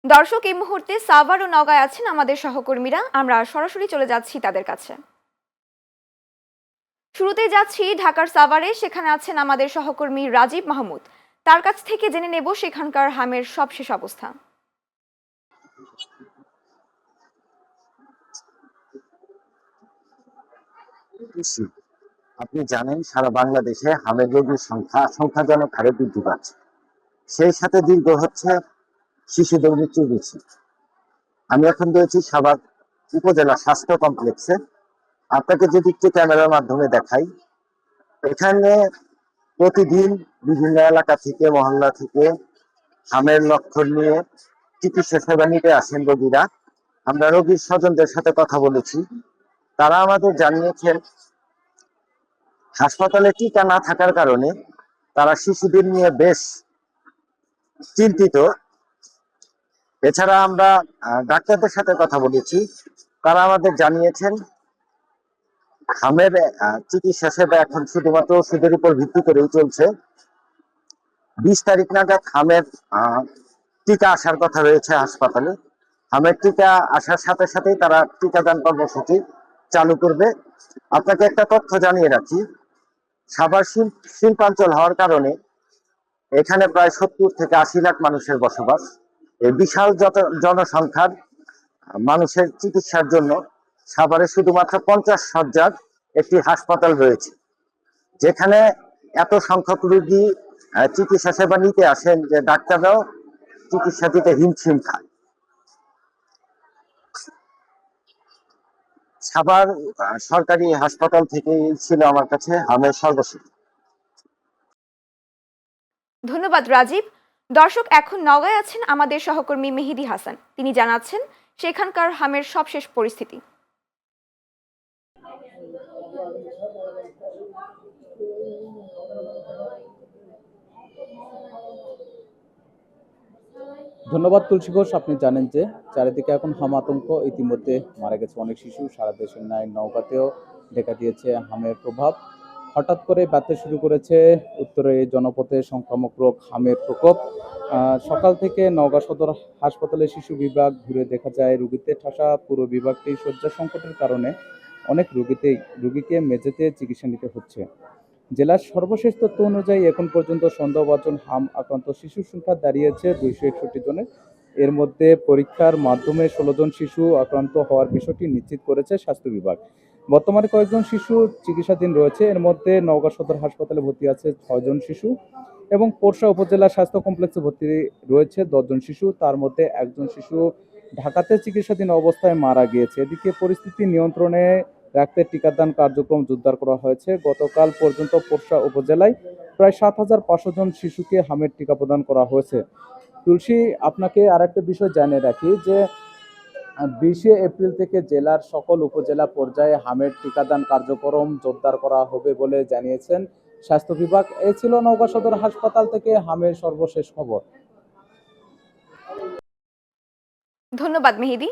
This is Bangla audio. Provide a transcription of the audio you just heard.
দর্শক, এই মুহূর্তে সাভার ও নওগাঁয় আছেন আমাদের সহকর্মীরা। আমরা সরাসরি চলে যাচ্ছি তাদের কাছে। শুরুতেই যাচ্ছি ঢাকার সাভারে, সেখানে আছেন আমাদের সহকর্মী রাজীব মাহমুদ। তার কাছ থেকে জেনে নেব সেখানকার হামের সবশেষ অবস্থা। আপনি জানেন সারা বাংলাদেশে হামের রোগীর সংখ্যাজনক হারে বৃদ্ধি পাচ্ছে। সেই সাথে দীর্ঘ হচ্ছে শিশুদের মৃত্যু বেশি। আমি এখন রয়েছি সাভার উপজেলা স্বাস্থ্য কমপ্লেক্সে। আপনাকে যদি একটু ক্যামেরার মাধ্যমে দেখাই, এখানে প্রতিদিন বিভিন্ন এলাকা থেকে মহল্লা থেকে হামের লক্ষণ নিয়ে চিকিৎসা সেবা নিতে আসেন রোগীরা। আমরা রোগীর স্বজনদের সাথে কথা বলেছি। তারা আমাদের জানিয়েছেন হাসপাতালে টিকা না থাকার কারণে তারা শিশুদের নিয়ে বেশ চিন্তিত। এছাড়া আমরা ডাক্তারদের সাথে কথা বলেছি। তারা আমাদের জানিয়েছেন হামের চিকিৎসা সেবা এখন শুধুমাত্র ওষুধের উপর ভিত্তি করেই চলছে। 20 তারিখ নাগাদ হামের টিকা আসার কথা রয়েছে হাসপাতালে। হামের টিকা আসার সাথে সাথেই তারা টিকাদান কর্মসূচি চালু করবে। আপনাকে একটা তথ্য জানিয়ে রাখি, সাভার শিল্পাঞ্চল হওয়ার কারণে এখানে প্রায় 70 থেকে 80 লাখ মানুষের বসবাস। এই বিশাল জনসংখ্যার মানুষের চিকিৎসার জন্য সাভারে শুধুমাত্র 50 শয্যার একটি হাসপাতাল রয়েছে, যেখানে এত সংখ্যক রোগী চিকিৎসা সেবা নিতে আসেন যে ডাক্তাররাও চিকিৎসা দিতে হিমশিম খায়। সাভার সরকারি হাসপাতাল থেকে ছিল আমার কাছে হামের সর্বশেষ। ধন্যবাদ রাজীব। দর্শক, এখন নওগাঁয় আছেন আমাদের সহকর্মী মেহেদী হাসান। তিনি জানাচ্ছেন সেখানকার হামের সবশেষ পরিস্থিতি। ধন্যবাদ তুলসী ঘোষ। আপনি জানেন যে চারিদিকে এখন হাম আতঙ্ক। ইতিমধ্যে মারা গেছে অনেক শিশু। সারা দেশের ন্যায় নওগাঁতেও দেখা দিয়েছে হামের প্রভাব। হঠাৎ করে বাড়তে শুরু করেছে উত্তরের এই জনপথে সংক্রামক রোগ হামের প্রকোপ। সকাল থেকে নওগাঁ সদর হাসপাতালে শিশু বিভাগ ঘুরে দেখা যায় রোগীতে ঠাসা। পুরো বিভাগটি শয্যা সংকটের কারণে অনেক রোগীকে মেঝেতে চিকিৎসা নিতে হচ্ছে। জেলার সর্বশেষ তথ্য অনুযায়ী এখন পর্যন্ত সন্দেহভাজন হাম আক্রান্ত শিশুর সংখ্যা দাঁড়িয়েছে 261 জনের। এর মধ্যে পরীক্ষার মাধ্যমে 16 জন শিশু আক্রান্ত হওয়ার বিষয়টি নিশ্চিত করেছে স্বাস্থ্য বিভাগ। বর্তমানে কয়েকজন শিশু চিকিৎসাধীন রয়েছে। এর মধ্যে নওগাঁ সদর হাসপাতালে ভর্তি আছে 6 জন শিশু এবং পোরশা উপজেলা স্বাস্থ্য কমপ্লেক্সে ভর্তি রয়েছে 10 জন শিশু। তার মধ্যে একজন শিশু ঢাকাতে চিকিৎসাধীন অবস্থায় মারা গিয়েছে। এদিকে পরিস্থিতি নিয়ন্ত্রণে রাখতে টিকাদান কার্যক্রম জোরদার করা হয়েছে। গতকাল পর্যন্ত পোরশা উপজেলায় প্রায় 7,500 জন শিশুকে হামের টিকা প্রদান করা হয়েছে। তুলসী, আপনাকে আরেকটা বিষয় জানিয়ে রাখি যে 20 এপ্রিল থেকে জেলার সকল উপজেলা পর্যায়ে হামের টিকাদান কার্যক্রম জোরদার করা হবে বলে জানিয়েছেন স্বাস্থ্য বিভাগ। এ ছিল নওগাঁ সদর হাসপাতাল থেকে হামের সর্বশেষ খবর। ধন্যবাদ মেহেদী।